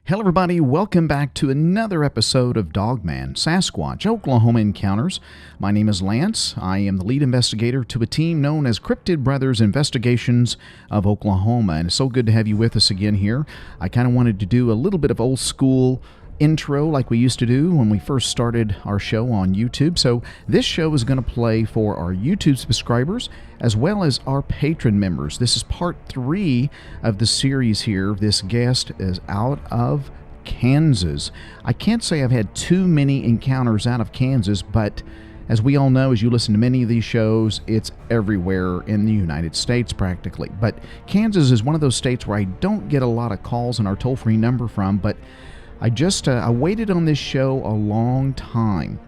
Hello, everybody. Welcome back to another episode of Dogman Sasquatch Oklahoma Encounters. My name is Lance. I am the lead investigator to a team known as Cryptid Brothers Investigations of Oklahoma, and it's so good to have you with us again here. I kind of wanted to do a little bit of old school intro like we used to do when we first started our show on YouTube. So this show is going to play for our YouTube subscribers as well as our patron members. This is part 3 of the series here. This guest is out of Kansas. I can't say I've had too many encounters out of Kansas, but as we all know, as you listen to many of these shows, it's everywhere in the United States practically. But Kansas is one of those states where I don't get a lot of calls on our toll-free number from, but I waited on this show a long time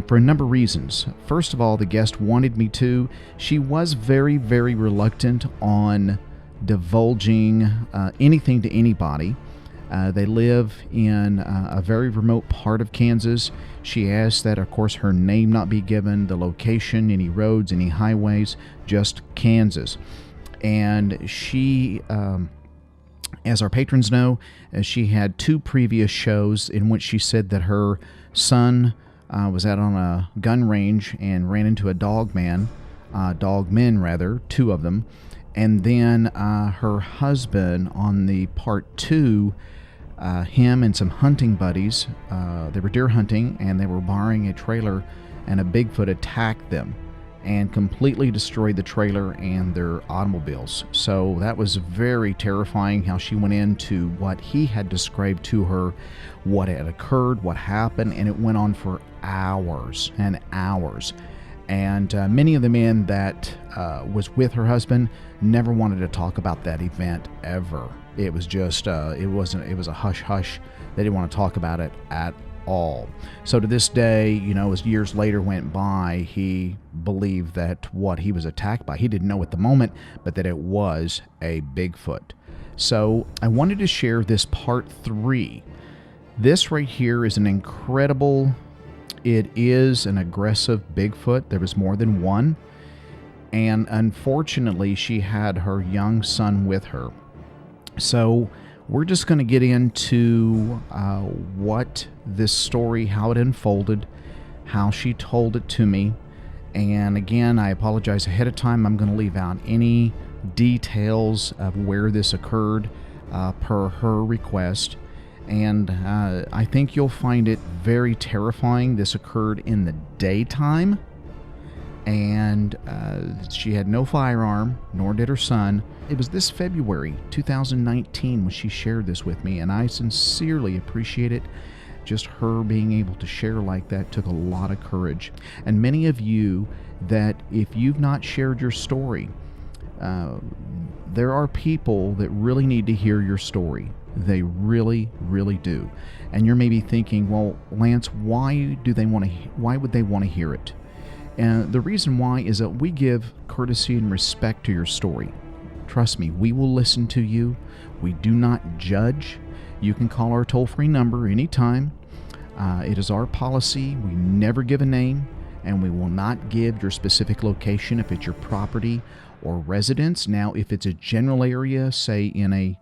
for a number of reasons. First of all, the guest wanted me to. She was very, very reluctant on divulging anything to anybody. They live in a very remote part of Kansas. She asked that, of course, her name not be given, the location, any roads, any highways, just Kansas. And she... as our patrons know, she had 2 previous shows in which she said that her son was out on a gun range and ran into a dogmen, 2 of them. And then her husband on the part 2, him and some hunting buddies, they were deer hunting and they were borrowing a trailer, and a Bigfoot attacked them and completely destroyed the trailer and their automobiles. So that was very terrifying how she went into what he had described to her, what had occurred, what happened, and it went on for hours and hours. And many of the men that was with her husband never wanted to talk about that event ever. It was just, it was a hush-hush. They didn't want to talk about it at all. So to this day, as years later went by, he believed that what he was attacked by, he didn't know at the moment, but that it was a Bigfoot. So I wanted to share this part 3. This right here is an incredible, it is an aggressive Bigfoot. There was more than one. And unfortunately, she had her young son with her. So we're just going to get into what this story, how it unfolded, how she told it to me. And again, I apologize ahead of time. I'm going to leave out any details of where this occurred per her request. And I think you'll find it very terrifying. This occurred in the daytime. And she had no firearm, nor did her son. It was this February 2019 when she shared this with me, and I sincerely appreciate it. Just her being able to share like that took a lot of courage. And many of you that if you've not shared your story, there are people that really need to hear your story. They really, really do. And you're maybe thinking, well, Lance, why would they want to hear it? And the reason why is that we give courtesy and respect to your story. Trust me, we will listen to you. We do not judge. You can call our toll-free number anytime. It is our policy. We never give a name, and we will not give your specific location if it's your property or residence. Now, if it's a general area, say in a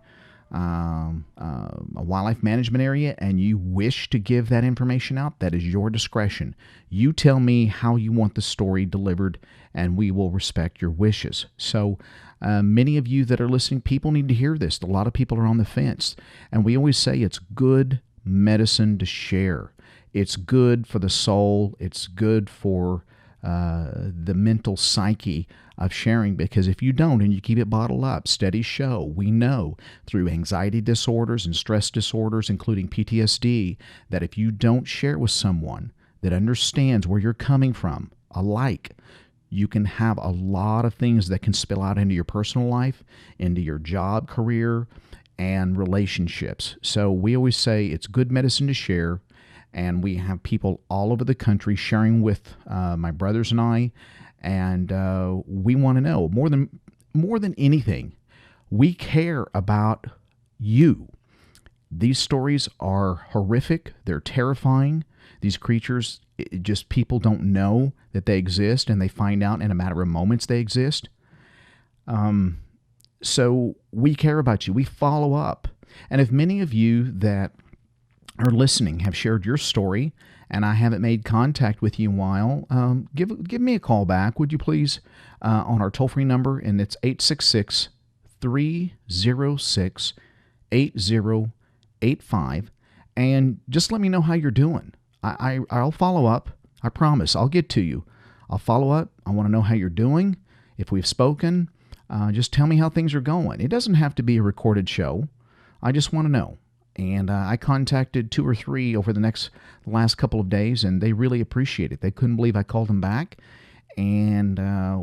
wildlife management area, and you wish to give that information out, that is your discretion. You tell me how you want the story delivered, and we will respect your wishes. So many of you that are listening, people need to hear this. A lot of people are on the fence, and we always say it's good medicine to share. It's good for the soul. It's good for the mental psyche of sharing, because if you don't and you keep it bottled up, studies show, we know through anxiety disorders and stress disorders, including PTSD, that if you don't share with someone that understands where you're coming from, alike, you can have a lot of things that can spill out into your personal life, into your job, career, and relationships. So we always say it's good medicine to share, and we have people all over the country sharing with my brothers and I. And we want to know more than anything. We care about you. These stories are horrific. They're terrifying. These creatures, people don't know that they exist, and they find out in a matter of moments they exist. So we care about you. We follow up. And if many of you that are listening have shared your story and I haven't made contact with you in a while, give me a call back, would you please, on our toll-free number, and it's 866-306-8085, and just let me know how you're doing. I'll follow up. I promise. I'll get to you. I'll follow up. I want to know how you're doing. If we've spoken, just tell me how things are going. It doesn't have to be a recorded show. I just want to know. And I contacted 2 or 3 over the last couple of days, and they really appreciate it. They couldn't believe I called them back. And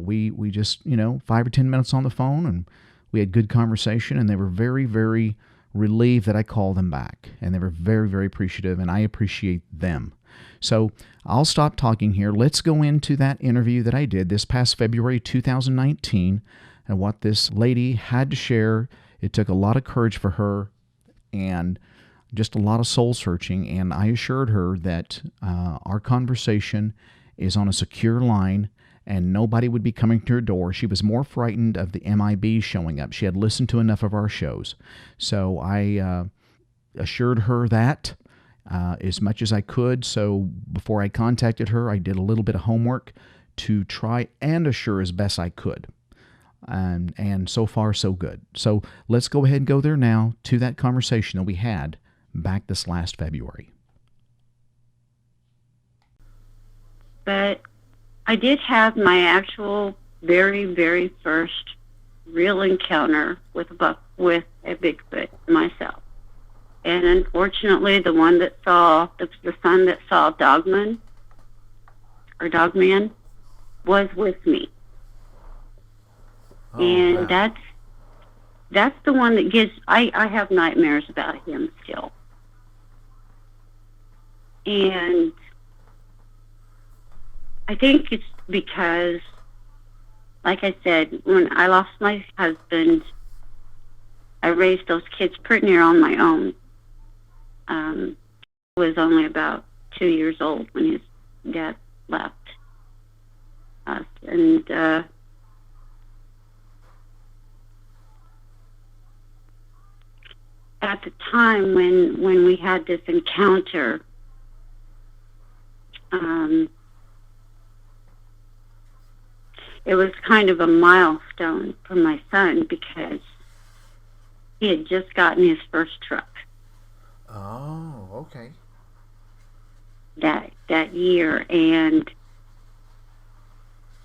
we just, 5 or 10 minutes on the phone, and we had good conversation, and they were very, very relieved that I called them back. And they were very, very appreciative, and I appreciate them. So I'll stop talking here. Let's go into that interview that I did this past February 2019 and what this lady had to share. It took a lot of courage for her and just a lot of soul searching. And I assured her that our conversation is on a secure line and nobody would be coming to her door. She was more frightened of the MIB showing up. She had listened to enough of our shows. So I assured her that as much as I could. So before I contacted her, I did a little bit of homework to try and assure as best I could. And so far, so good. So let's go ahead and go there now to that conversation that we had back this last February. But I did have my actual very, very first real encounter with a Bigfoot myself. And unfortunately, the son that saw Dogman was with me. Oh, and wow. that's the one that gives, I have nightmares about him still. And I think it's because, like I said, when I lost my husband, I raised those kids pretty near on my own. I was only about 2 years old when his dad left us. And at the time when we had this encounter, it was kind of a milestone for my son because he had just gotten his first truck. Oh, okay. That year, and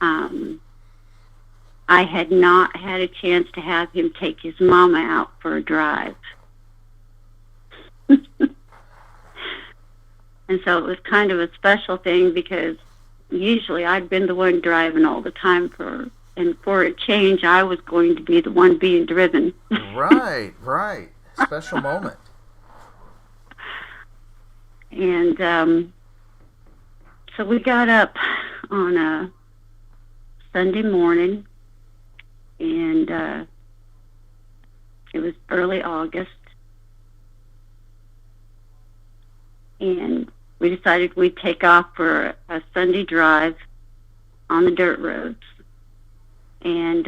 I had not had a chance to have him take his mama out for a drive. And so it was kind of a special thing because usually I'd been the one driving all the time and for a change, I was going to be the one being driven. Right. Special moment. And so we got up on a Sunday morning, and it was early August, and we decided we'd take off for a Sunday drive on the dirt roads. And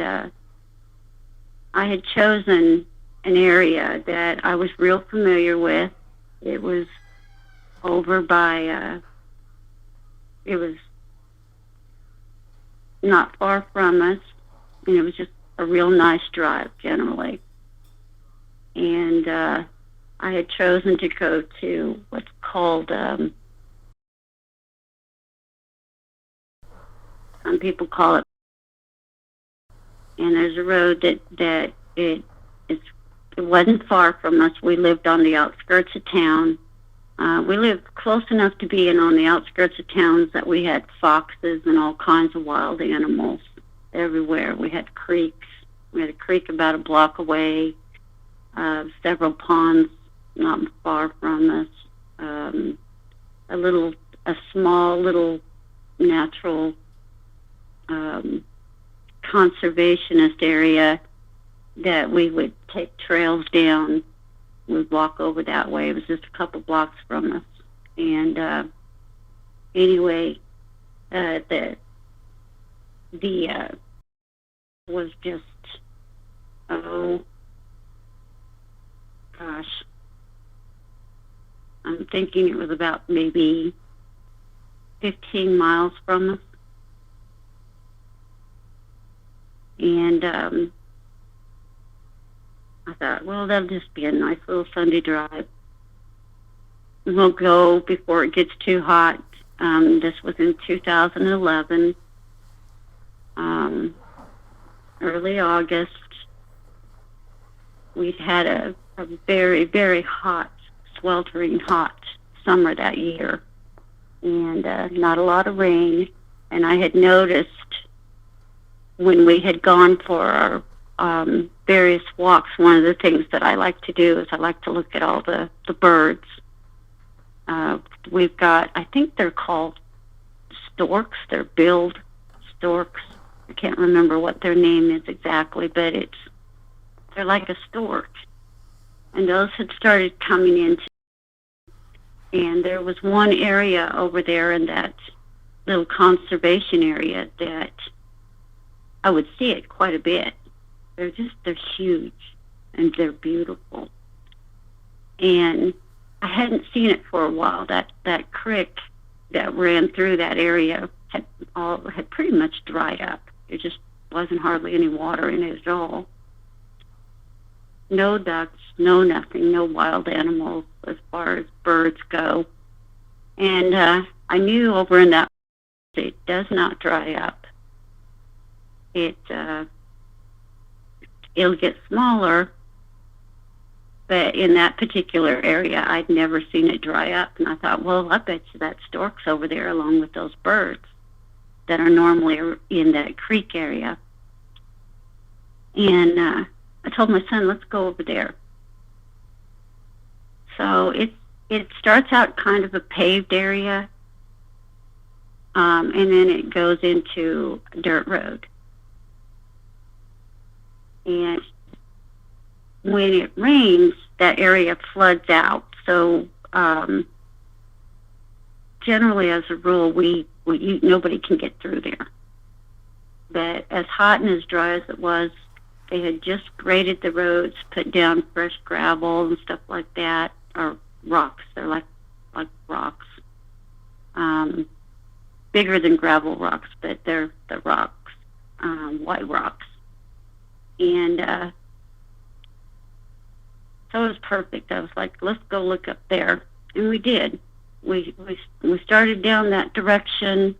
I had chosen an area that I was real familiar with. It was over by, it was not far from us, and it was just a real nice drive generally. And I had chosen to go to what's called, some people call it, and there's a road that it wasn't far from us. We lived on the outskirts of town. We lived close enough to being on the outskirts of towns that we had foxes and all kinds of wild animals everywhere. We had creeks. We had a creek about a block away, several ponds not far from us, a small little natural conservationist area that we would take trails down. We'd walk over that way. It was just a couple blocks from us. And anyway, the was just gosh, I'm thinking it was about maybe 15 miles from us. And I thought, well, that'll just be a nice little Sunday drive. We'll go before it gets too hot. This was in 2011, early August. We'd had a very, very hot, sweltering hot summer that year, and not a lot of rain. And I had noticed when we had gone for our various walks, one of the things that I like to do is I like to look at all the birds. We've got, I think they're called storks. They're billed storks. I can't remember what their name is exactly, but they're like a stork. And those had started coming in. And there was one area over there in that little conservation area that I would see it quite a bit. They're huge and they're beautiful. And I hadn't seen it for a while. That creek that ran through that area had pretty much dried up. There just wasn't hardly any water in it at all. No ducks, no nothing, no wild animals as far as birds go. And I knew over in that it does not dry up. It'll get smaller, but in that particular area, I'd never seen it dry up. And I thought, well, I bet you that stork's over there along with those birds that are normally in that creek area. And I told my son, let's go over there. So it starts out kind of a paved area, and then it goes into a dirt road. And when it rains, that area floods out. So generally, as a rule, nobody can get through there. But as hot and as dry as it was, they had just graded the roads, put down fresh gravel and stuff like that, or rocks. They're like rocks, bigger than gravel rocks, but they're the rocks, white rocks. And so it was perfect. I was like, let's go look up there. And we did. We started down that direction.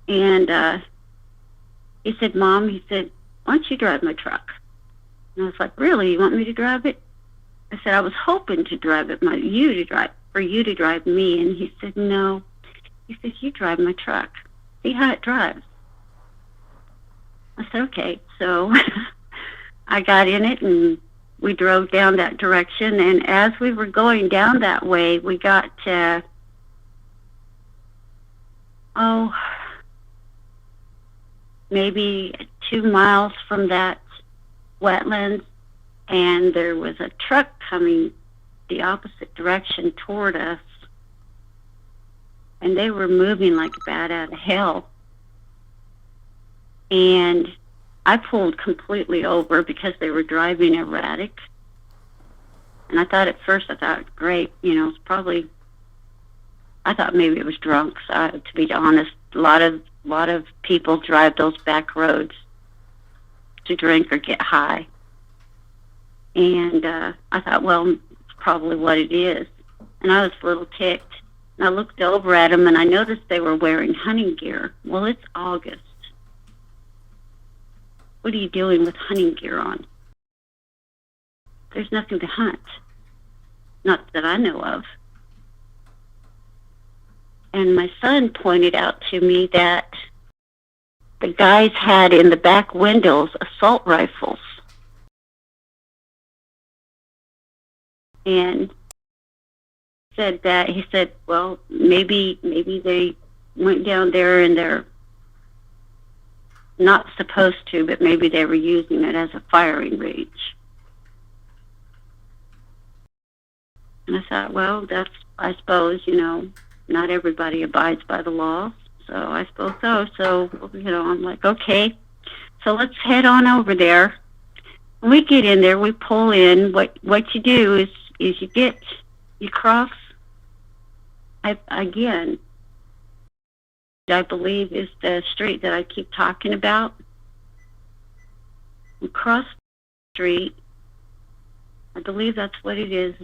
And he said, Mom, why don't you drive my truck? And I was like, really? You want me to drive it? I said, I was hoping to drive it, for you to drive me. And he said, no. He said, you drive my truck. See how it drives. I said, okay. So I got in it and we drove down that direction. And as we were going down that way, we got to, maybe 2 miles from that wetlands, and there was a truck coming the opposite direction toward us, and they were moving like a bat out of hell. And I pulled completely over because they were driving erratic. And I thought at first, great, it's probably, I thought maybe it was drunks. To be honest, a lot of people drive those back roads to drink or get high. And I thought, well, it's probably what it is. And I was a little ticked. And I looked over at them, and I noticed they were wearing hunting gear. Well, it's August. What are you doing with hunting gear on? There's nothing to hunt. Not that I know of. And my son pointed out to me that the guys had in the back windows assault rifles. And he said, well, maybe they went down there and they're not supposed to, but maybe they were using it as a firing range. And I thought, well, I suppose, not everybody abides by the law, so I suppose so. So, I'm like, okay, so let's head on over there. We get in there, we pull in. What you do is you cross, again, I believe is the street that I keep talking about. We cross the street, I believe that's what it is,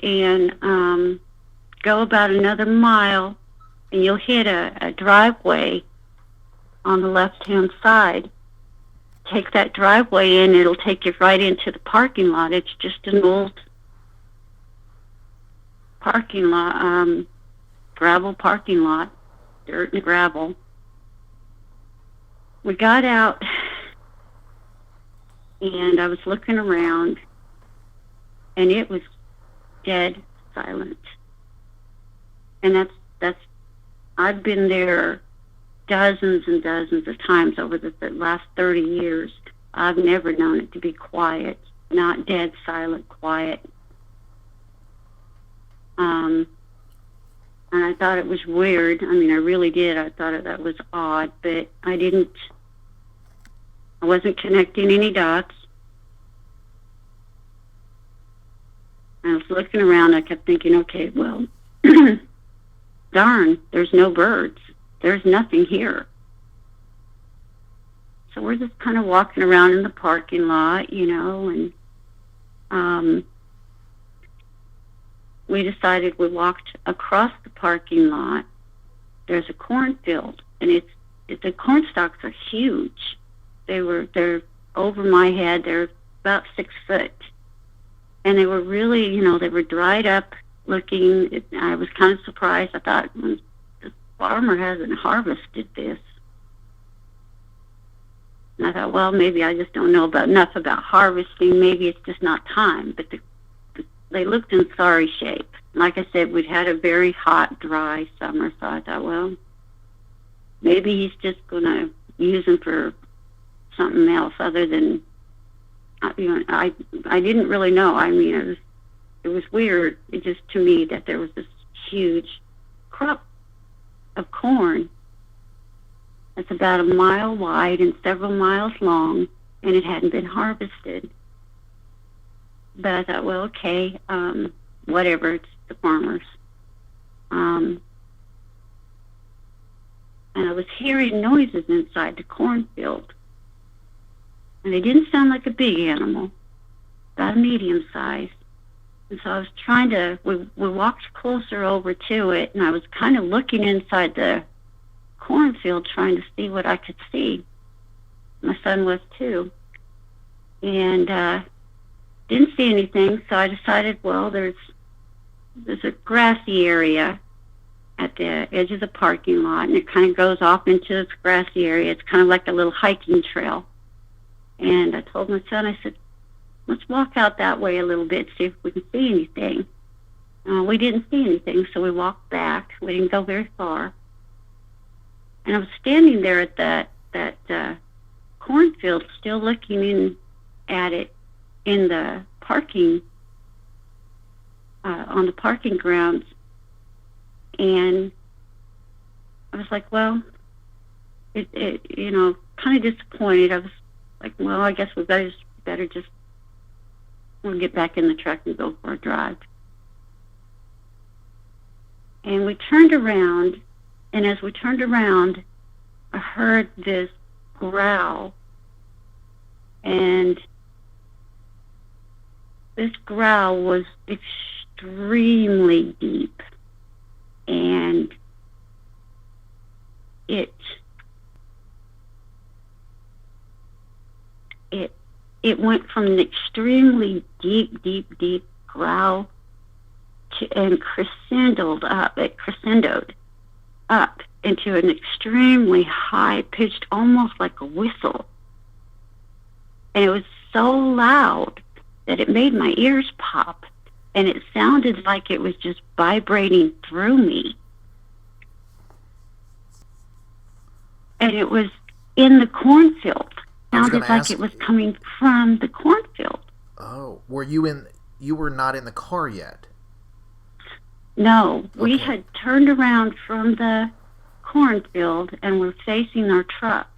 and go about another mile, and you'll hit a driveway on the left-hand side. Take that driveway in, it'll take you right into the parking lot. It's just an old parking lot, gravel parking lot, dirt and gravel. We got out, and I was looking around, and it was dead silent. And that's I've been there dozens and dozens of times over the last 30 years. I've never known it to be quiet, not dead silent, quiet. And I thought it was weird. I mean, I really did. I thought that was odd, but I wasn't connecting any dots. I was looking around. I kept thinking, okay, well, darn, there's no birds. There's nothing here. So we're just kind of walking around in the parking lot, and we decided we walked across the parking lot. There's a cornfield, and the corn stalks are huge. They're over my head. They're about 6 foot, and they were really, they were dried up looking. I was kind of surprised. I thought, the farmer hasn't harvested this. And I thought, well, maybe I just don't know enough about harvesting. Maybe it's just not time. But they looked in sorry shape. Like I said, we'd had a very hot, dry summer, so I thought, well, maybe he's just going to use them for something else other than, I didn't really know. I mean, it was weird. It just, to me, that there was this huge crop of corn that's about a mile wide and several miles long, and it hadn't been harvested. But I thought, well, okay, whatever, it's the farmers. And I was hearing noises inside the cornfield, and they didn't sound like a big animal, about a medium size. And so I was trying to, we walked closer over to it, and I was kind of looking inside the cornfield trying to see what I could see. My son was too. And didn't see anything, so I decided, well, there's a grassy area at the edge of the parking lot, and it kind of goes off into this grassy area. It's kind of like a little hiking trail. And I told my son, I said, let's walk out that way a little bit, see if we can see anything. We didn't see anything, so we walked back. We didn't go very far. And I was standing there at that cornfield, still looking in at it in the parking, on the parking grounds. And I was like, well, kind of disappointed. I was like, well, I guess we better just we'll get back in the truck and go for a drive. And we turned around, and as we turned around, I heard this growl. And this growl was extremely deep. And it went from an extremely deep growl and crescendoed up into an extremely high-pitched, almost like a whistle. And it was so loud that it made my ears pop, and it sounded like it was just vibrating through me. And it was in the cornfield. Sounded like it was coming from the cornfield. Oh, you were not in the car yet? No, okay. We had turned around from the cornfield and were facing our truck.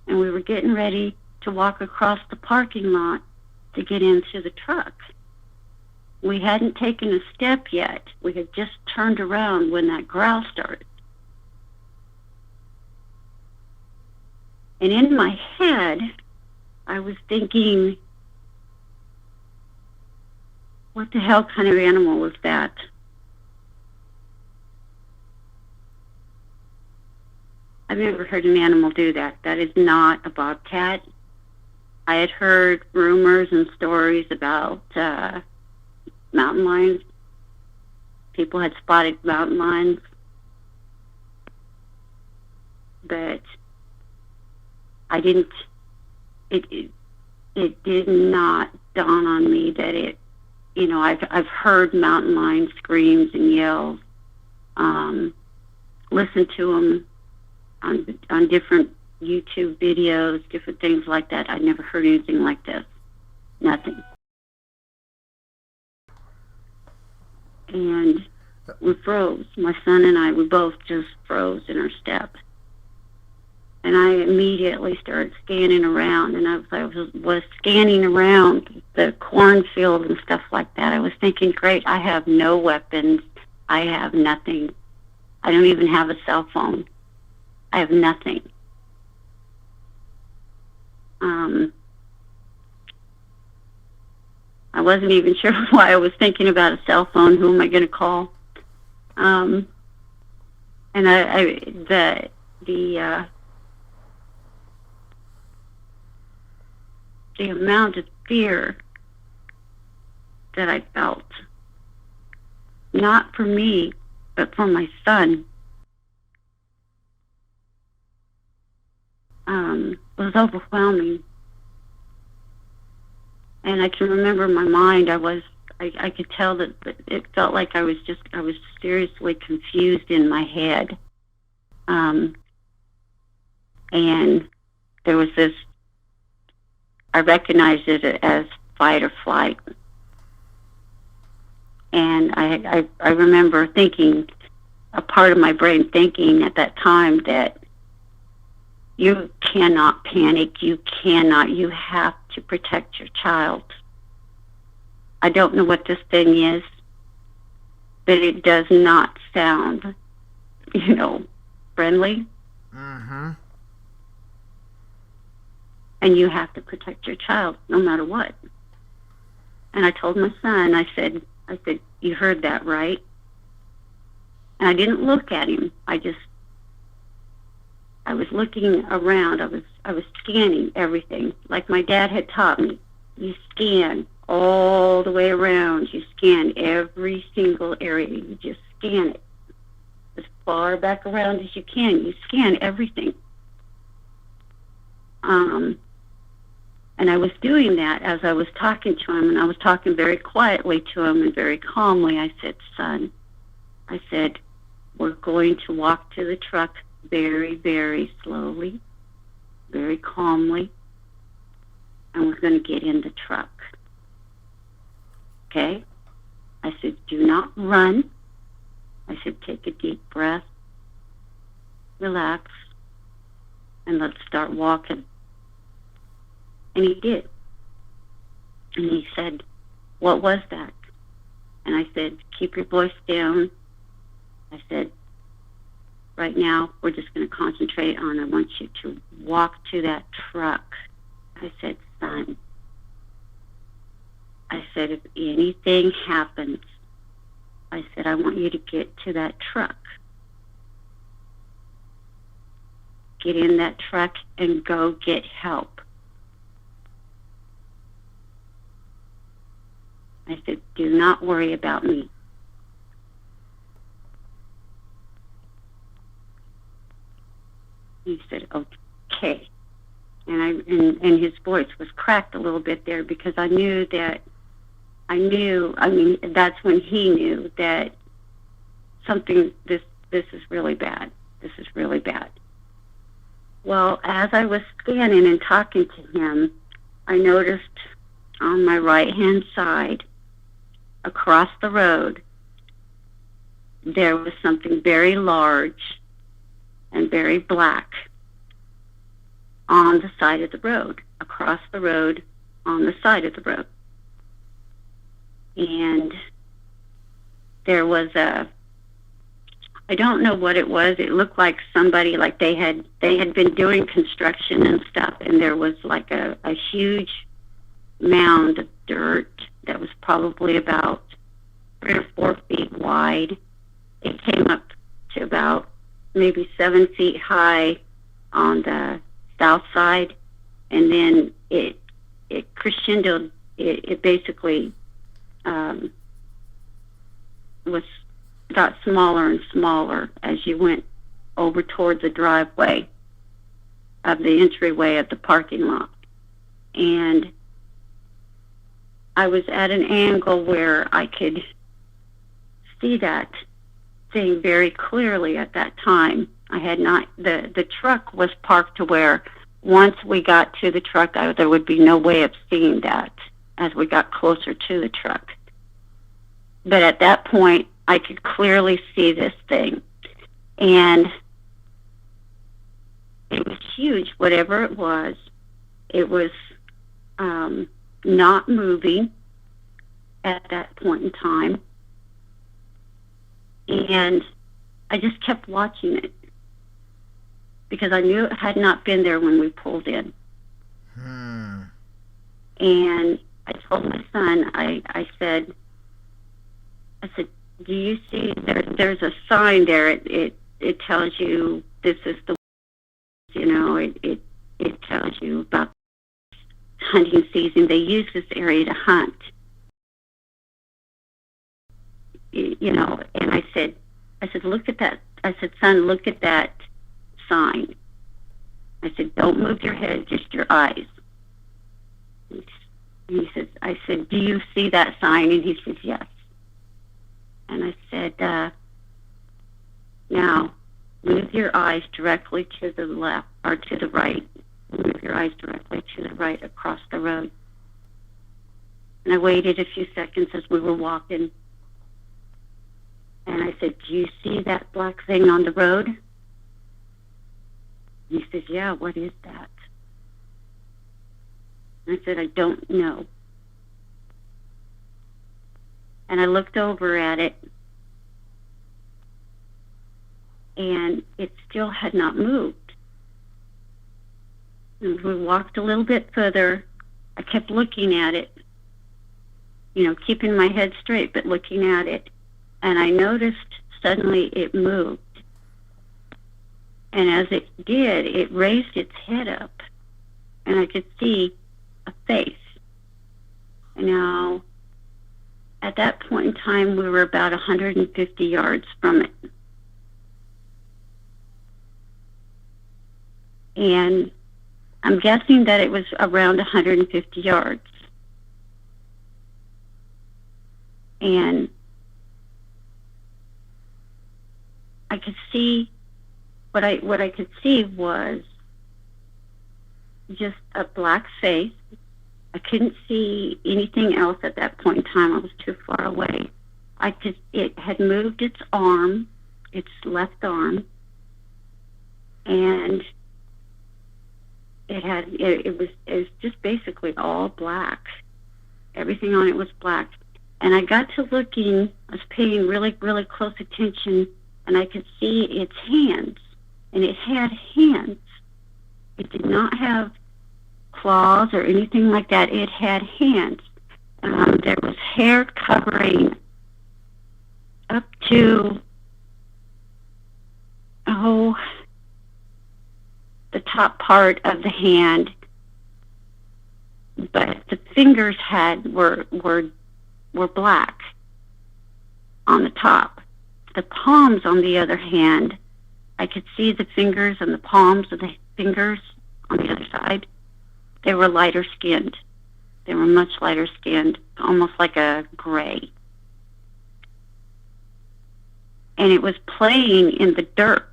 And we were getting ready to walk across the parking lot to get into the truck. We hadn't taken a step yet. We had just turned around when that growl started. And in my head, I was thinking, what the hell kind of animal was that? I've never heard an animal do that. That is not a bobcat. I had heard rumors and stories about mountain lions. People had spotted mountain lions. But I didn't, it did not dawn on me that it, you know, I've heard mountain lion screams and yells, listened to them on different YouTube videos, different things like that. I never heard anything like this. Nothing. And we froze. My son and I, we both just froze in our step. And I immediately started scanning around, and I was scanning around the cornfield and stuff like that. I was thinking, great, I have no weapons. I have nothing. I don't even have a cell phone. I have nothing. I wasn't even sure why I was thinking about a cell phone. Who am I going to call? And the amount of fear that I felt, not for me, but for my son, was overwhelming. And I can remember in my mind, I could tell that it felt like I was seriously confused in my head. And there was this, I recognized it as fight or flight. And I remember thinking, a part of my brain thinking at that time that you cannot panic, you have to protect your child. I don't know what this thing is, but it does not sound, friendly. Mm-hmm. And you have to protect your child no matter what. And I told my son, I said, you heard that, right? And I didn't look at him. I was looking around. I was scanning everything like my dad had taught me. You scan all the way around. You scan every single area. You just scan it as far back around as you can. You scan everything. And I was doing that as I was talking to him, and I was talking very quietly to him and very calmly. I said, son, we're going to walk to the truck very, very slowly, very calmly, and we're going to get in the truck. Okay? I said, do not run. I said, take a deep breath, relax, and let's start walking. And he did. And he said, what was that? And I said, keep your voice down. I said, right now, we're just going to concentrate on, I want you to walk to that truck. I said, son, I said, if anything happens, I said, I want you to get to that truck. Get in that truck and go get help. I said, do not worry about me. He said, okay. And his voice was cracked a little bit there because I mean, that's when he knew that this is really bad. This is really bad. Well, as I was scanning and talking to him, I noticed on my right-hand side, across the road, there was something very large and very black on the side of the road across across the road on the side of the road. And there was I don't know what it was. It looked like somebody, like they had been doing construction and stuff, and there was like a huge mound of dirt that was probably about 3 or 4 feet wide. It came up to about maybe 7 feet high on the south side, and then it crescendoed. It basically got smaller and smaller as you went over toward the driveway of the entryway of the parking lot. And I was at an angle where I could see that thing very clearly at that time. I had not, the truck was parked to where once we got to the truck, there would be no way of seeing that as we got closer to the truck. But at that point, I could clearly see this thing. And it was huge, whatever it was. It was not moving at that point in time. And I just kept watching it because I knew it had not been there when we pulled in. And I told my son, I said, do you see, there's a sign there. It tells you this is the, it tells you about hunting season. They use this area to hunt. And I said, look at that. I said, son, look at that sign. I said, don't move your head, just your eyes. He says, I said, do you see that sign? And he says, yes. And I said, now, move your eyes directly to the left, or to the right. Move your eyes directly to the right across the road. And I waited a few seconds as we were walking. And I said, do you see that black thing on the road? He says, yeah, what is that? And I said, I don't know. And I looked over at it, and it still had not moved. And we walked a little bit further. I kept looking at it, keeping my head straight, but looking at it. And I noticed suddenly it moved. And as it did, it raised its head up, and I could see a face. And now, at that point in time, we were about 150 yards from it. And I'm guessing that it was around 150 yards. And I could see, what I could see was just a black face. I couldn't see anything else at that point in time. I was too far away. It had moved its arm, its left arm, and it was just basically all black. Everything on it was black. And I got to looking, I was paying really, really close attention, and I could see its hands. And it had hands. It did not have claws or anything like that. It had hands. There was hair covering up to, the top part of the hand, but the fingers were black on the top. The palms, on the other hand, I could see the fingers and the palms of the fingers on the other side. They were lighter skinned. They were much lighter skinned, almost like a gray. And it was playing in the dirt.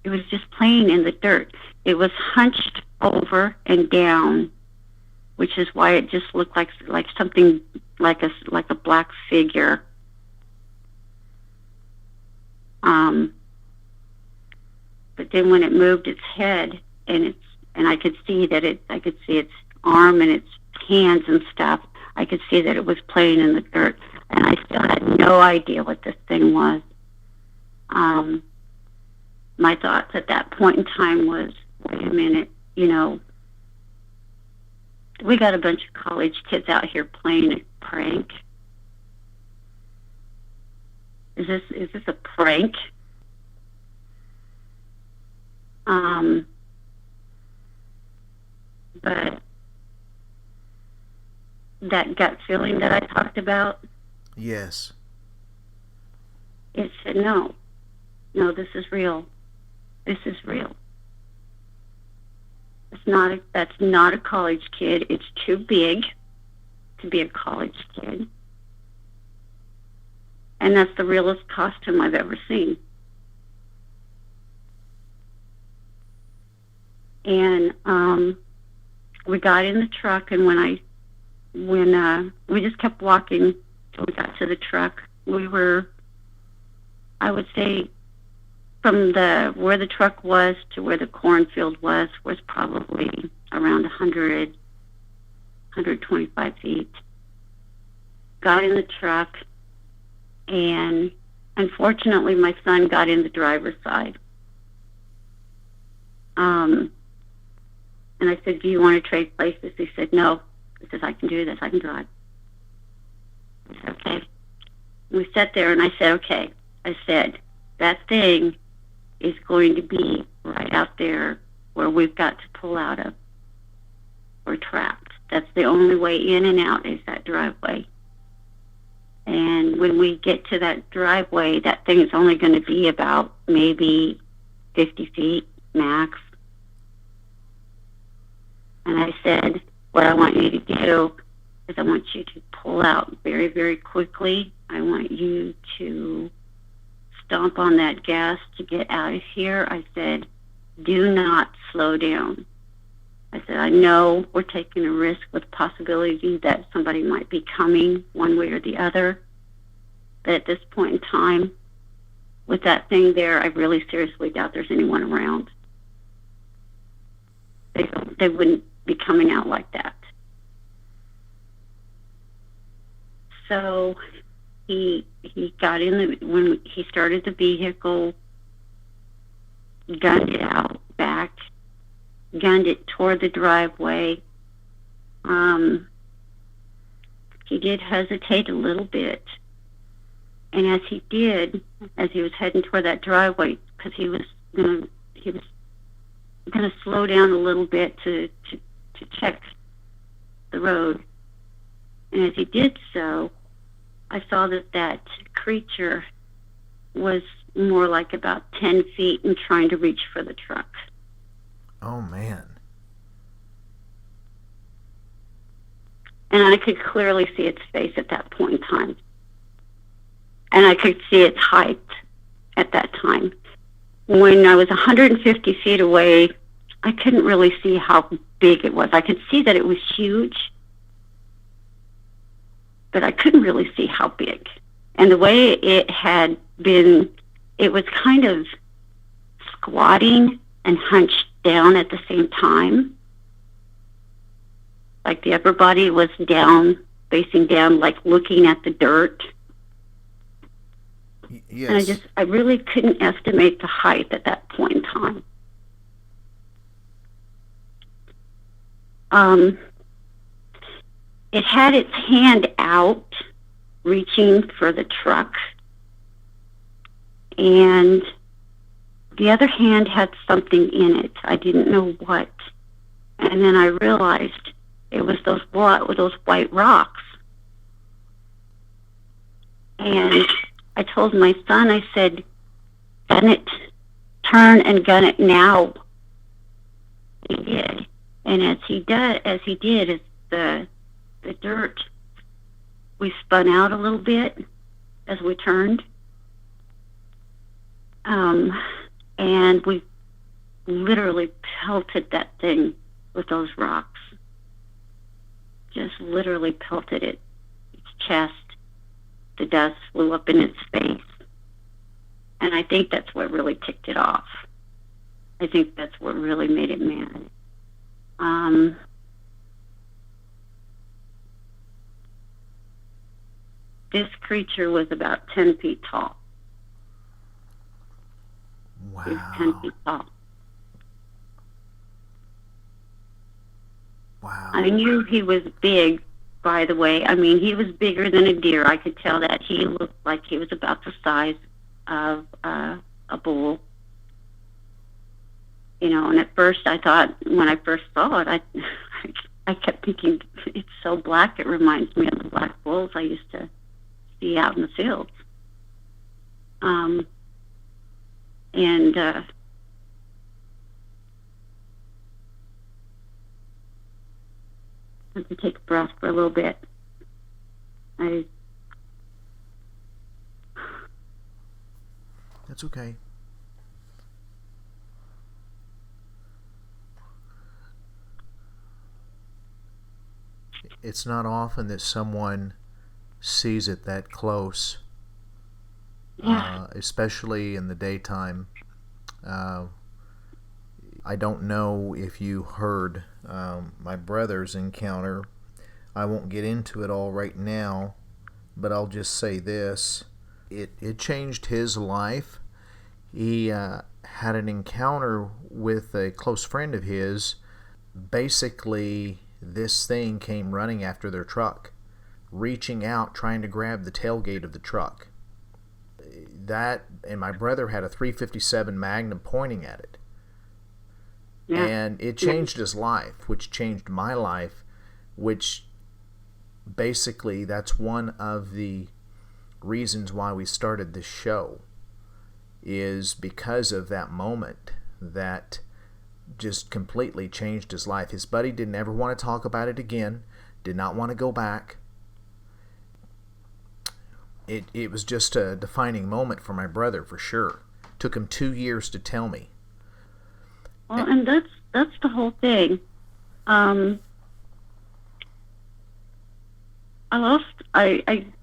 It was just playing in the dirt. It was hunched over and down, which is why it just looked like something like a black figure. But then when it moved its head and and I could see its arm and its hands and stuff. I could see that it was playing in the dirt, and I still had no idea what this thing was. My thoughts at that point in time was, wait a minute, we got a bunch of college kids out here playing a prank. Is this a prank? But that gut feeling that I talked about, Yes. it said, no, this is real. This is real. That's not a college kid. It's too big to be a college kid. And that's the realest costume I've ever seen. And we got in the truck, and when we just kept walking till we got to the truck, we were, I would say, from where the truck was to where the cornfield was probably around 125 feet. Got in the truck, and unfortunately my son got in the driver's side. And I said, do you want to trade places? He said, no. He says, I can do this. I can drive. I said, okay. We sat there, and I said, okay. I said, that thing is going to be right out there where we've got to pull out of. We're trapped. That's the only way in and out is that driveway. And when we get to that driveway, that thing is only going to be about maybe 50 feet max. And I said, what I want you to do is I want you to pull out very, very quickly. I want you to stomp on that gas to get out of here. I said, do not slow down. I said, I know we're taking a risk with the possibility that somebody might be coming one way or the other. But at this point in time, with that thing there, I really seriously doubt there's anyone around. They wouldn't be coming out like that. So he got in when he started the vehicle, gunned it out back, gunned it toward the driveway. He did hesitate a little bit, and as he was heading toward that driveway, because he was gonna slow down a little bit to check the road. And as he did so, I saw that creature was more like about 10 feet and trying to reach for the truck. Oh, man. And I could clearly see its face at that point in time. And I could see its height at that time. When I was 150 feet away, I couldn't really see how big it was. I could see that it was huge, but I couldn't really see how big. And the way it had been, it was kind of squatting and hunched down at the same time. Like the upper body was down, facing down, like looking at the dirt. Yes. And I really couldn't estimate the height at that point in time. It had its hand out, reaching for the truck, and the other hand had something in it. I didn't know what. And then I realized it was those white rocks. And I told my son, I said, gun it, turn and gun it now. He did. And as he did, as the dirt, we spun out a little bit as we turned. And we literally pelted that thing with those rocks. Just literally pelted it. Its chest. The dust flew up in its face. And I think that's what really ticked it off. I think that's what really made it mad. Um, this creature was about 10 feet tall. Wow. He was 10 feet tall. Wow. I knew he was big, by the way. I mean, he was bigger than a deer. I could tell that. He looked like he was about the size of a bull. You know, and at first I thought, when I first saw it, I kept thinking, it's so black, it reminds me of the black bulls I used to see out in the fields. And I have to take a breath for a little bit. That's okay. It's not often that someone sees it that close, especially in the daytime. I don't know if you heard my brother's encounter. I won't get into it all right now, but I'll just say this. It changed his life. He had an encounter with a close friend of his. Basically, this thing came running after their truck, reaching out, trying to grab the tailgate of the truck. And my brother had a .357 Magnum pointing at it. Yeah. And it changed his life, which changed my life, which basically that's one of the reasons why we started this show, is because of that moment that just completely changed his life. His buddy didn't ever want to talk about it again, did not want to go back. It was just a defining moment for my brother, for sure. Took him 2 years to tell me. Well, and that's the whole thing. I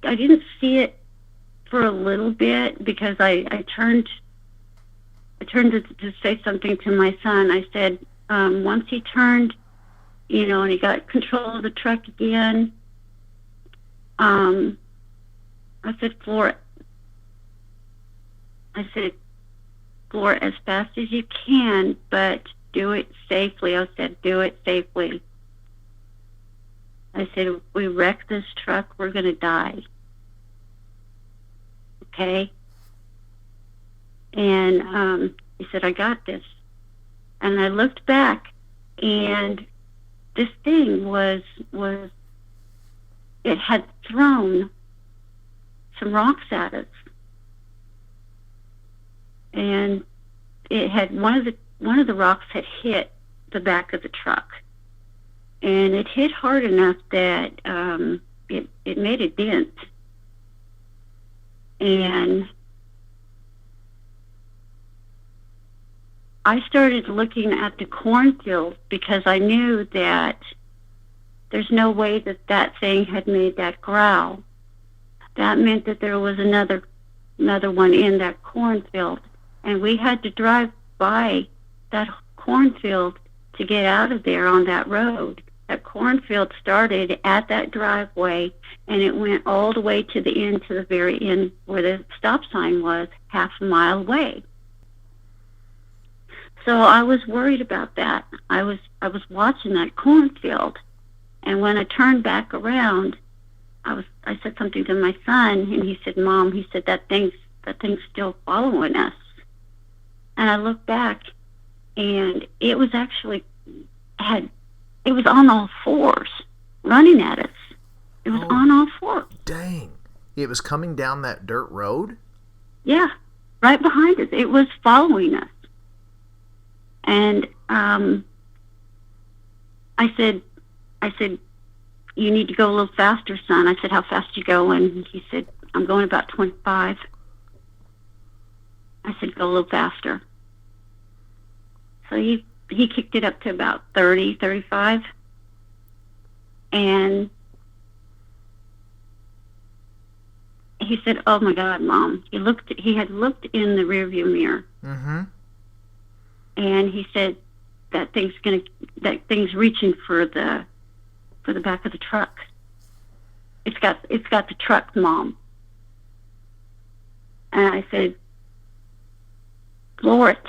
didn't see it for a little bit because I turned to say something to my son. I said, once he turned, and he got control of the truck again, I said, floor as fast as you can, but do it safely. I said, do it safely. I said, if we wreck this truck, we're going to die. Okay? And he said, I got this. And I looked back, and this thing it had thrown some rocks at us. And it had one of the rocks had hit the back of the truck. And it hit hard enough that it made a dent. And I started looking at the cornfield because I knew that there's no way that thing had made that growl. That meant that there was another one in that cornfield. And we had to drive by that cornfield to get out of there on that road. That cornfield started at that driveway, and it went all the way to the end, to the very end where the stop sign was, half a mile away. So I was worried about that. I was watching that cornfield, and when I turned back around, I said something to my son, and he said, "Mom," he said, that thing's still following us. And I looked back, and it was actually it was on all fours, running at us. It was on all fours. Dang. It was coming down that dirt road? Yeah, right behind us. It was following us. And I said, you need to go a little faster, son. I said, how fast you going? And he said, I'm going about 25. I said, go a little faster. So he kicked it up to about 30, 35. And he said, oh my God, Mom. He had looked in the rearview mirror. Mm-hmm. And he said, that thing's reaching for the back of the truck. It's got the truck, Mom. And I said, floor it.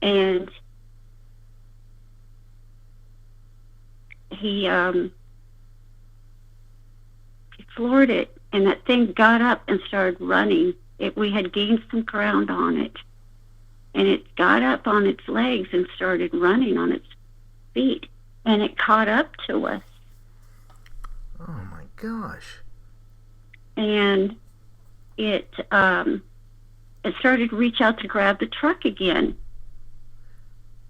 And he floored it, and that thing got up and started running. We had gained some ground on it, and it got up on its legs and started running on its feet, and it caught up to us. Oh my gosh. And it started to reach out to grab the truck again.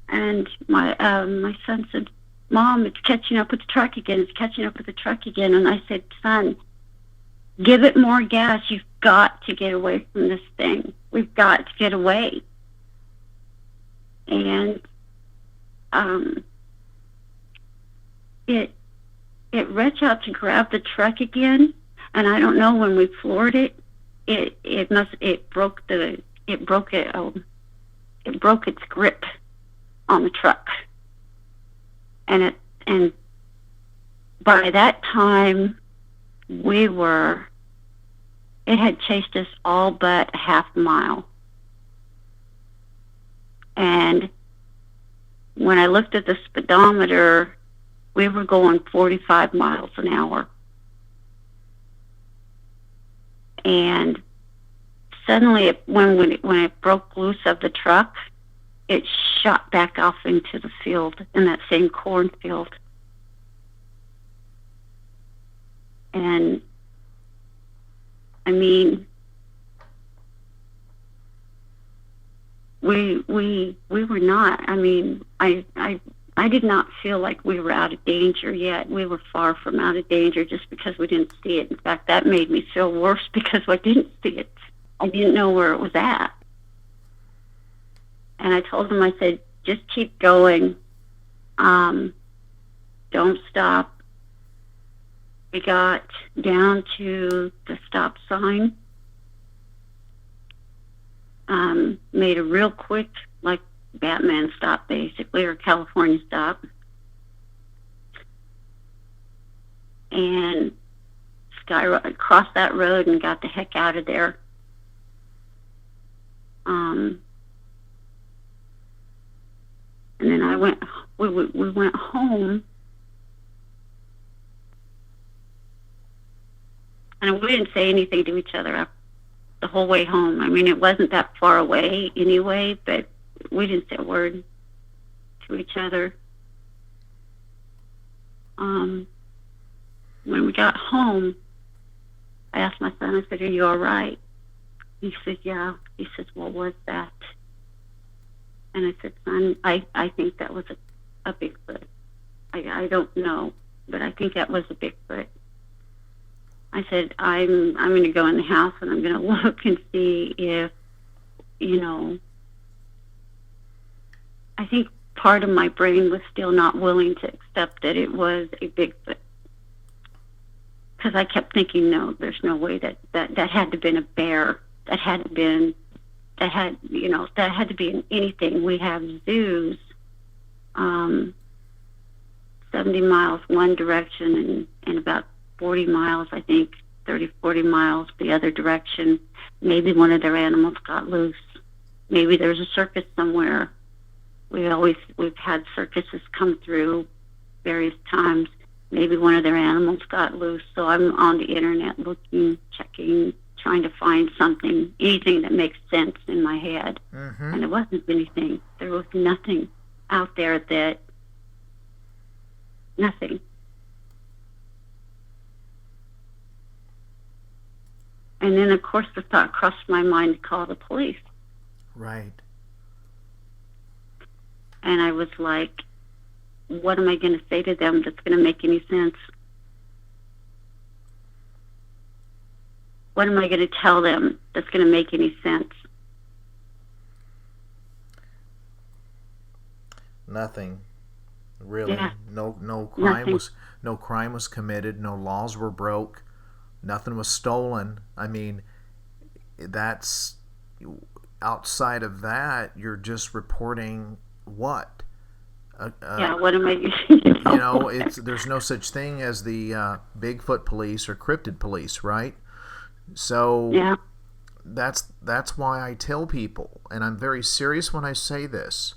And my son said, Mom, it's catching up with the truck again. It's catching up with the truck again. And I said, son, give it more gas. You've got to get away from this thing. We've got to get away. And it reached out to grab the truck again. And I don't know, when we floored it, it broke its grip on the truck. And by that time, it had chased us all but a half mile. And when I looked at the speedometer, we were going 45 miles an hour. And suddenly, when it broke loose of the truck, it shot back off into the field, in that same cornfield. And I mean, we were not. I mean, I did not feel like we were out of danger yet. We were far from out of danger just because we didn't see it. In fact, that made me feel worse because I didn't see it. I didn't know where it was at. And I told him, I said, just keep going. Don't stop. We got down to the stop sign. Made a real quick, like, Batman stop, basically, or California stop. And crossed that road and got the heck out of there. And then we went home, and we didn't say anything to each other the whole way home. I mean, it wasn't that far away anyway, but we didn't say a word to each other. When we got home, I asked my son, I said, are you all right? He said, yeah. He says, what was that? And I said, son, I think that was a Bigfoot. I don't know, but I think that was a Bigfoot. I said, I'm going to go in the house and I'm going to look and see if, I think part of my brain was still not willing to accept that it was a Bigfoot. Because I kept thinking, no, there's no way that had to have been a bear. That had to be in anything. We have zoos, 70 miles one direction and about 40 miles, I think, 30, 40 miles the other direction. Maybe one of their animals got loose. Maybe there's a circus somewhere. We've had circuses come through various times. Maybe one of their animals got loose. So I'm on the internet looking, checking, trying to find anything that makes sense in my head. Mm-hmm. And there wasn't anything. There was nothing out there nothing. And then, of course, the thought crossed my mind to call the police. Right. And I was like, what am I going to say to them that's going to make any sense? What am I going to tell them that's going to make any sense? Nothing. Really. Yeah. No crime Nothing. No crime was committed, no laws were broke, nothing was stolen. I mean, that's outside of that, you're just reporting what? Yeah, what am I using to go You know, for? there's no such thing as the Bigfoot Police or Cryptid Police, right? So Yeah. that's why I tell people, and I'm very serious when I say this.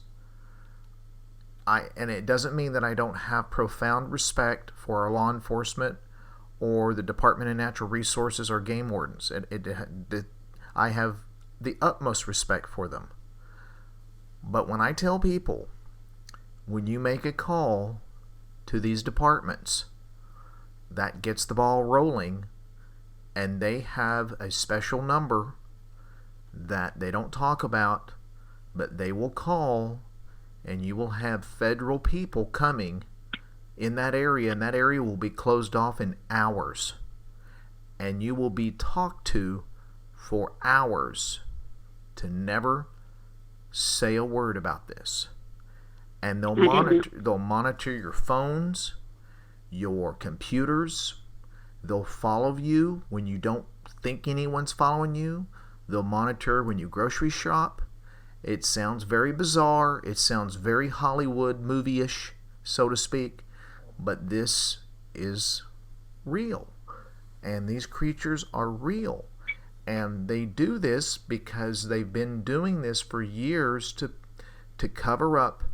And it doesn't mean that I don't have profound respect for our law enforcement or the Department of Natural Resources or game wardens. I have the utmost respect for them. But when I tell people, when you make a call to these departments, that gets the ball rolling, and they have a special number that they don't talk about, but they will call, and you will have federal people coming in that area, and that area will be closed off in hours. And you will be talked to for hours to never say a word about this. And they'll monitor your phones, your computers. They'll follow you when you don't think anyone's following you. They'll monitor when you grocery shop. It sounds very bizarre. It sounds very Hollywood movie-ish, so to speak. But this is real. And these creatures are real. And they do this because they've been doing this for years to cover up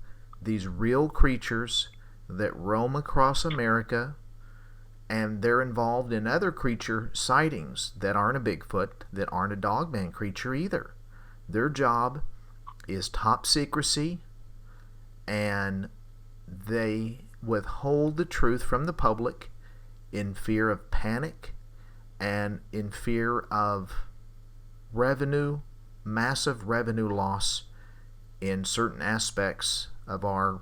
these real creatures that roam across America. And they're involved in other creature sightings that aren't a Bigfoot, that aren't a Dogman creature either. Their job is top secrecy, and they withhold the truth from the public in fear of panic and in fear of revenue, massive revenue loss in certain aspects of our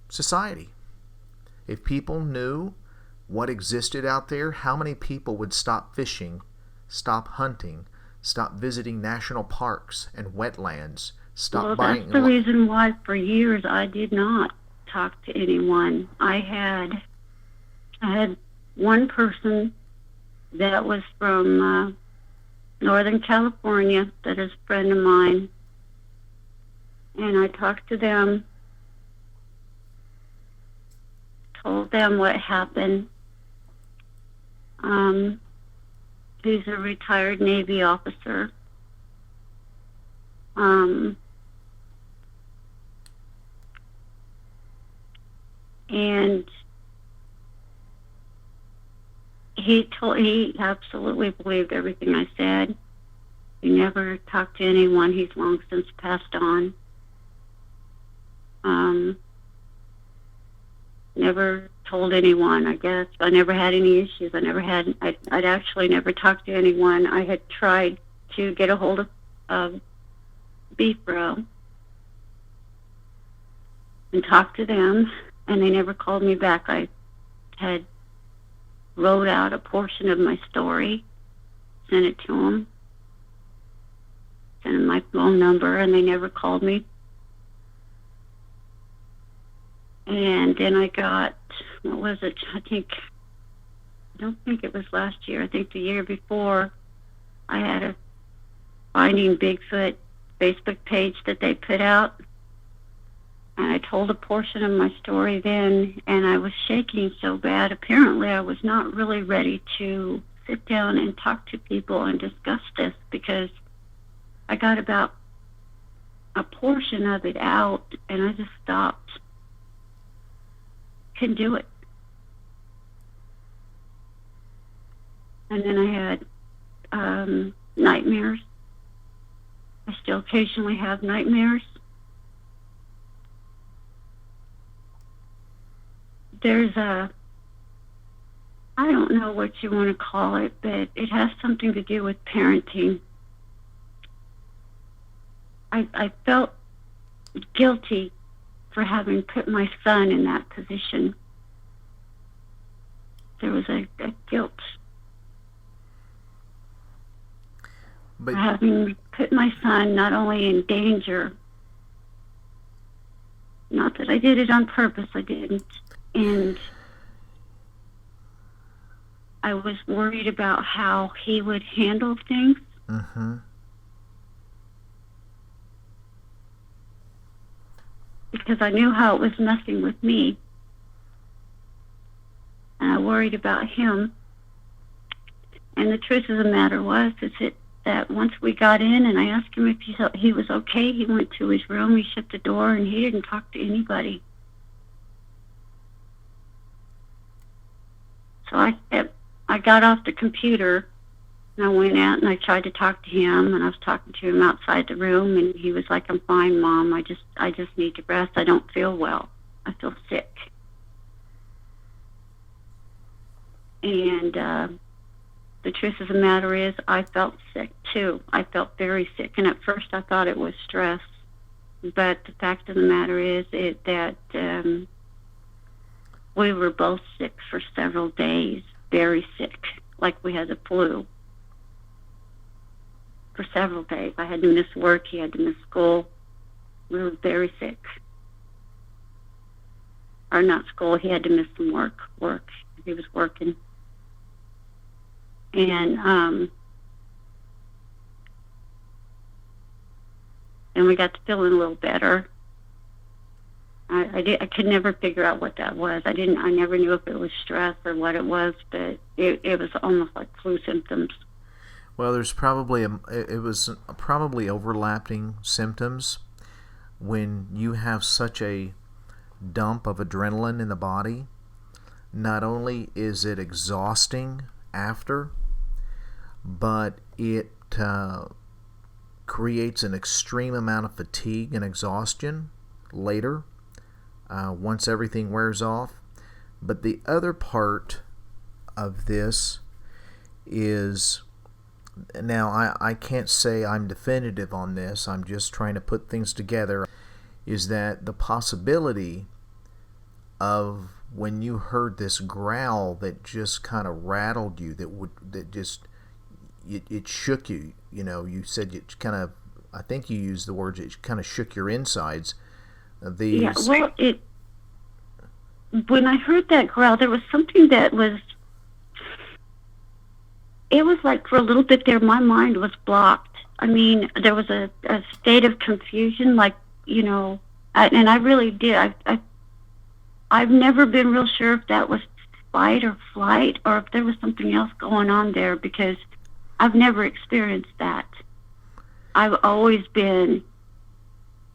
society. If people knew what existed out there, how many people would stop fishing, stop hunting, stop visiting national parks and wetlands, stop buying... That's the reason why for years I did not talk to anyone. I had one person that was from Northern California that is a friend of mine, and I talked to them, told them what happened. He's a retired Navy officer. And he absolutely believed everything I said. He never talked to anyone. He's long since passed on. Never told anyone, I guess. I never had any issues. I'd actually never talked to anyone. I had tried to get a hold of Beef Row and talk to them, and they never called me back. I had wrote out a portion of my story, sent it to them, sent them my phone number, and they never called me. And then I got, what was it? I don't think it was last year. I think the year before, I had a Finding Bigfoot Facebook page that they put out. And I told a portion of my story then, and I was shaking so bad. Apparently, I was not really ready to sit down and talk to people and discuss this, because I got about a portion of it out, and I just stopped. Couldn't do it. And then I had nightmares. I still occasionally have nightmares. There's I don't know what you want to call it, but it has something to do with parenting. I felt guilty for having put my son in that position. There was a guilt. But for having put my son not only in danger, not that I did it on purpose, I didn't, and I was worried about how he would handle things. Mm-hmm. because I knew how it was messing with me. And I worried about him. And the truth of the matter was that once we got in and I asked him if he was okay, he went to his room, he shut the door, and he didn't talk to anybody. So I got off the computer, and I went out and I tried to talk to him, and I was talking to him outside the room, and he was like, "I'm fine, Mom. I just need to rest. I don't feel well. I feel sick." And the truth of the matter is, I felt sick too. I felt very sick, and at first I thought it was stress. But the fact of the matter is that we were both sick for several days, very sick, like we had the flu. For several days. I had to miss work, he had to miss school. We were very sick. Or not school, he had to miss some work. He was working. And we got to feeling a little better. I could never figure out what that was. I never knew if it was stress or what it was, but it was almost like flu symptoms. Well, there's probably it was probably overlapping symptoms when you have such a dump of adrenaline in the body. Not only is it exhausting after, but it creates an extreme amount of fatigue and exhaustion later, once everything wears off. But the other part of this is, now I can't say I'm definitive on this, I'm just trying to put things together, is that the possibility of when you heard this growl that just kind of rattled you, it shook you, you said it kind of, I think you used the words, it kind of shook your insides. Yeah, well, when I heard that growl, there was something that was, it was like for a little bit there, my mind was blocked. I mean, there was a state of confusion, like, and I really did. I've never been real sure if that was fight or flight or if there was something else going on there, because I've never experienced that. I've always been,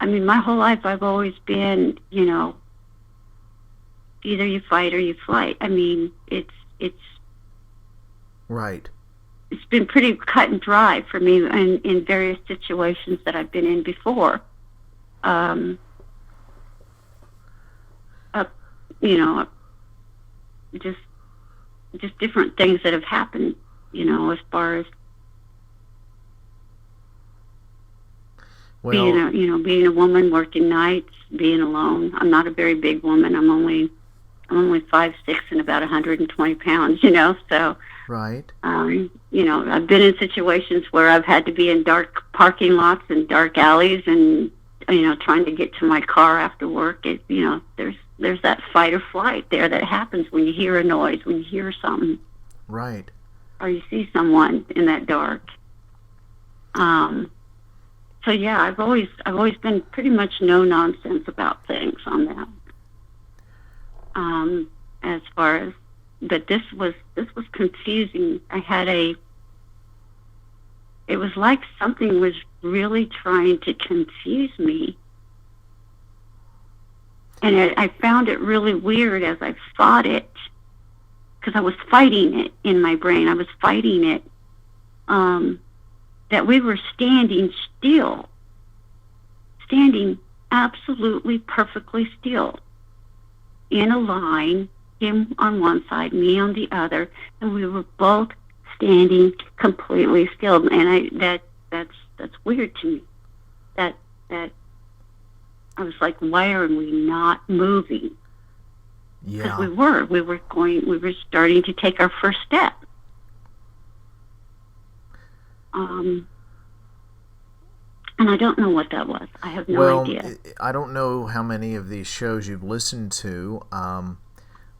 my whole life I've always been, either you fight or you flight. It's right. It's been pretty cut and dry for me in various situations that I've been in before. Just different things that have happened, as far as being a woman, working nights, being alone. I'm not a very big woman. I'm only 5'6" and about 120 pounds, so. Right. I've been in situations where I've had to be in dark parking lots and dark alleys and, trying to get to my car after work. There's that fight or flight there that happens when you hear a noise, when you hear something. Right. Or you see someone in that dark. So yeah, I've always been pretty much no nonsense about things on that. As far as, but this was confusing. It was like something was really trying to confuse me. And I found it really weird as I fought it, because I was fighting it in my brain. I was fighting it, that we were standing absolutely perfectly still, in a line, him on one side, me on the other, and we were both standing completely still. And that's weird to me. That I was like, why are we not moving? Yeah. Because we were starting to take our first step. And I don't know what that was. I have no idea. I don't know how many of these shows you've listened to,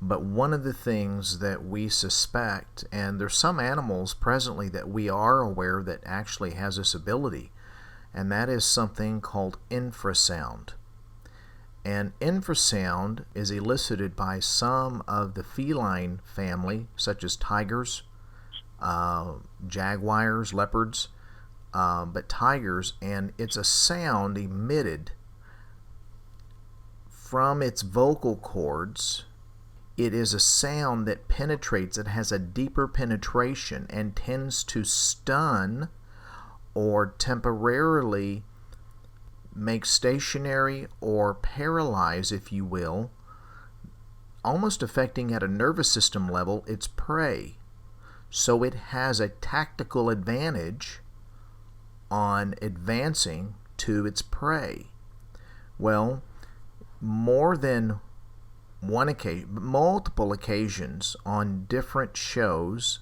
but one of the things that we suspect, and there's some animals presently that we are aware that actually has this ability, and that is something called infrasound. And infrasound is elicited by some of the feline family, such as tigers, jaguars, leopards, but tigers, and it's a sound emitted from its vocal cords. It is a sound that penetrates, it has a deeper penetration and tends to stun or temporarily make stationary or paralyze, if you will, almost affecting at a nervous system level its prey. So it has a tactical advantage on advancing to its prey. Well, more than one occasion, multiple occasions on different shows,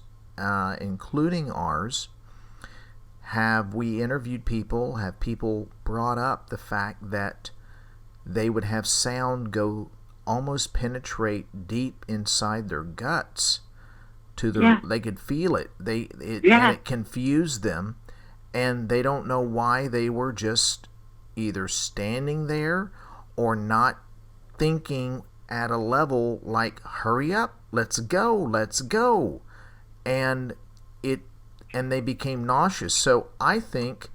including ours, have we interviewed people, have people brought up the fact that they would have sound go almost penetrate deep inside their guts to their, they could feel it. And it confused them, and they don't know why. They were just either standing there or not thinking at a level like, hurry up, let's go. And they became nauseous. So I think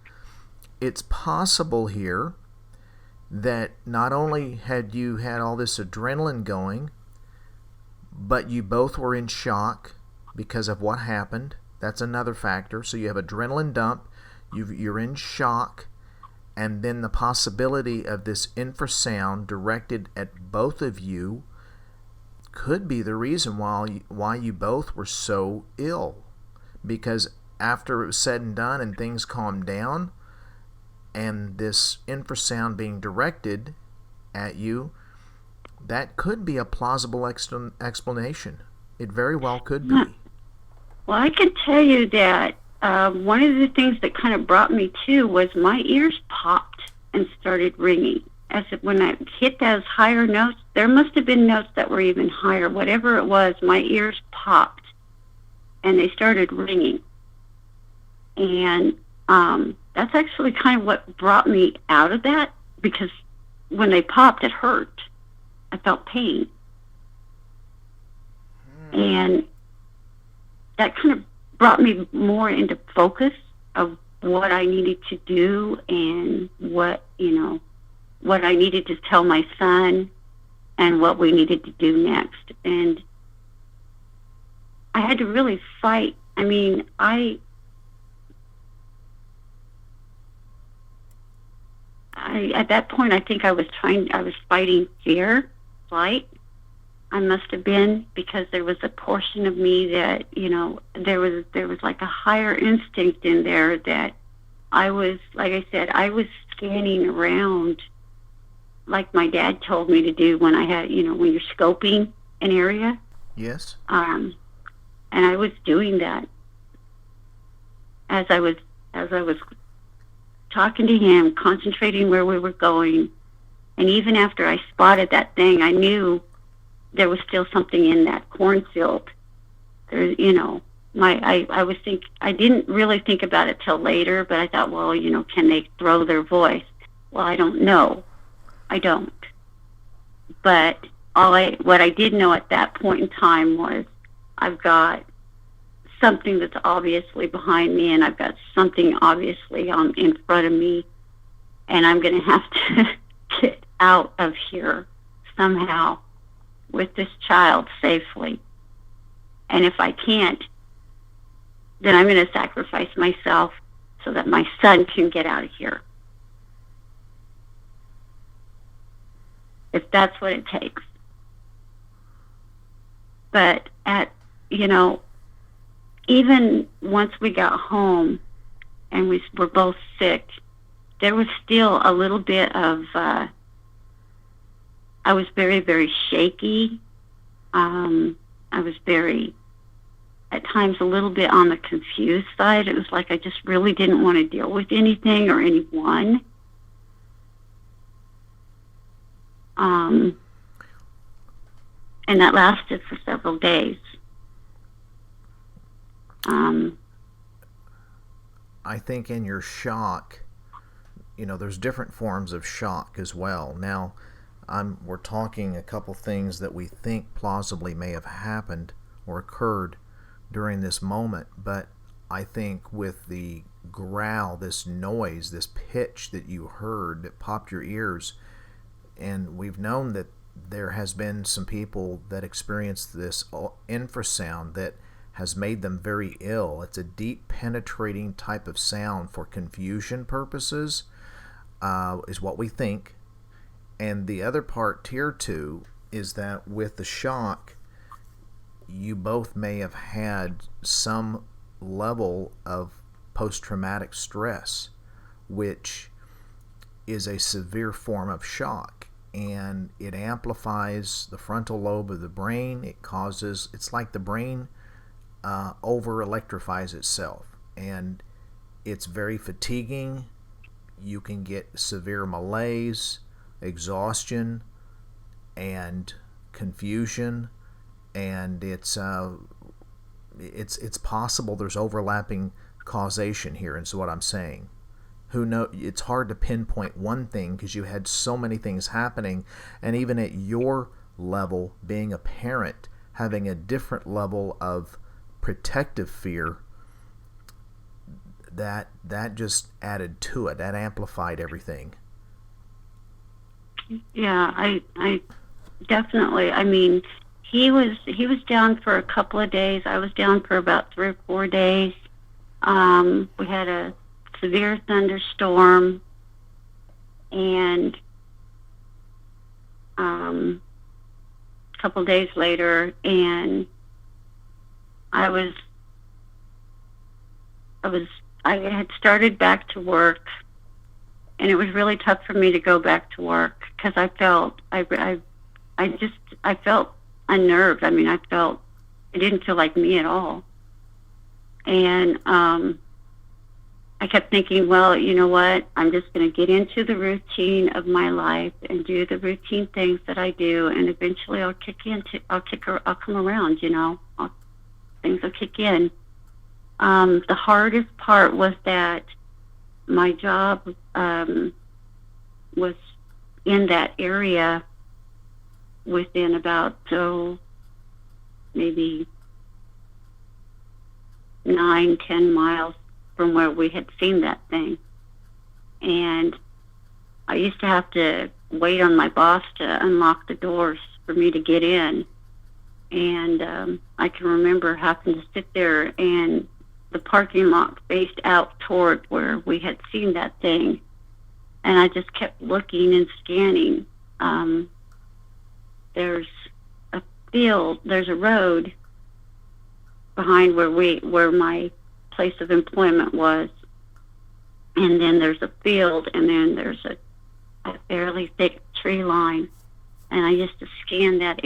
it's possible here that not only had you had all this adrenaline going, but you both were in shock because of what happened. That's another factor. So you have adrenaline dump, you're in shock, and then the possibility of this infrasound directed at both of you could be the reason why you both were so ill. Because after it was said and done and things calmed down, and this infrasound being directed at you, that could be a plausible explanation. It very well could be. Well, I can tell you that one of the things that kind of brought me to was my ears popped and started ringing. As if when I hit those higher notes, there must have been notes that were even higher. Whatever it was, my ears popped and they started ringing. And that's actually kind of what brought me out of that, because when they popped, it hurt. I felt pain. And that kind of brought me more into focus of what I needed to do and what I needed to tell my son and what we needed to do next. And I had to really fight. I mean, at that point, I think I was fighting fear, flight. I must have been, because there was a portion of me that, there was like a higher instinct in there that I was, like I said, I was scanning around like my dad told me to do when I had, when you're scoping an area. Yes. And I was doing that as I was talking to him, concentrating where we were going. And even after I spotted that thing, I knew there was still something in that cornfield. There, I didn't really think about it till later, but I thought, well, can they throw their voice? Well, I don't know. I don't. But what I did know at that point in time was I've got something that's obviously behind me, and I've got something obviously in front of me, and I'm going to have to get out of here somehow with this child safely. And if I can't, then I'm going to sacrifice myself so that my son can get out of here. If that's what it takes. But even once we got home and we were both sick, there was still a little bit of, I was very, very shaky. I was at times a little bit on the confused side. It was like I just really didn't want to deal with anything or anyone. And that lasted for several days. I think in your shock, there's different forms of shock as well. Now, we're talking a couple things that we think plausibly may have happened or occurred during this moment, but I think with the growl, this noise, this pitch that you heard that popped your ears, and we've known that there has been some people that experienced this infrasound that has made them very ill. It's a deep penetrating type of sound for confusion purposes, is what we think. And the other part, tier 2, is that with the shock, you both may have had some level of post-traumatic stress, which is a severe form of shock, and it amplifies the frontal lobe of the brain. It's like the brain over electrifies itself, and it's very fatiguing. You can get severe malaise, exhaustion, and confusion, and it's possible there's overlapping causation here, and so what I'm saying. It's hard to pinpoint one thing because you had so many things happening, and even at your level, being a parent, having a different level of protective fear, that just added to it. That amplified everything. Yeah, I definitely. I mean, he was down for a couple of days. I was down for about 3 or 4 days. We had a severe thunderstorm, and a couple days later, and I had started back to work, and it was really tough for me to go back to work because I felt unnerved. I mean, it didn't feel like me at all. And I kept thinking, well, you know what? I'm just going to get into the routine of my life and do the routine things that I do, and eventually I'll come around, you know. Things will kick in. The hardest part was that my job was in that area within about maybe 9-10 miles from where we had seen that thing. And I used to have to wait on my boss to unlock the doors for me to get in. And I can remember having to sit there, and the parking lot faced out toward where we had seen that thing. And I just kept looking and scanning. There's a field, there's a road behind where my place of employment was, and then there's a field, and then there's a fairly thick tree line. And I used to scan that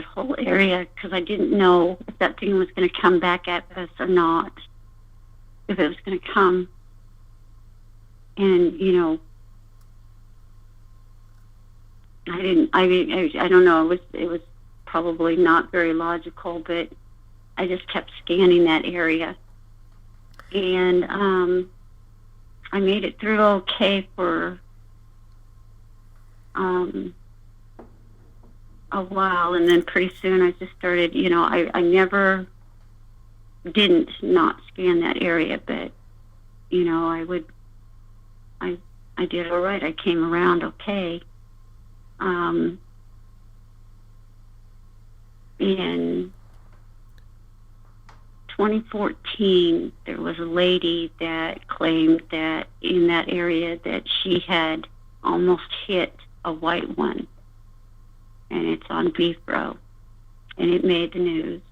whole area, because I didn't know if that thing was going to come back at us or not, if it was going to come. And, you know, I don't know, it was probably not very logical, but I just kept scanning that area. And I made it through okay for a while, and then pretty soon I just started, you know, I never didn't not scan that area, but, you know, I did all right. I came around okay. In 2014, there was a lady that claimed that in that area that she had almost hit a white one, and it's on Bifro, and it made the news.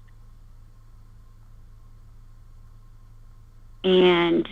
And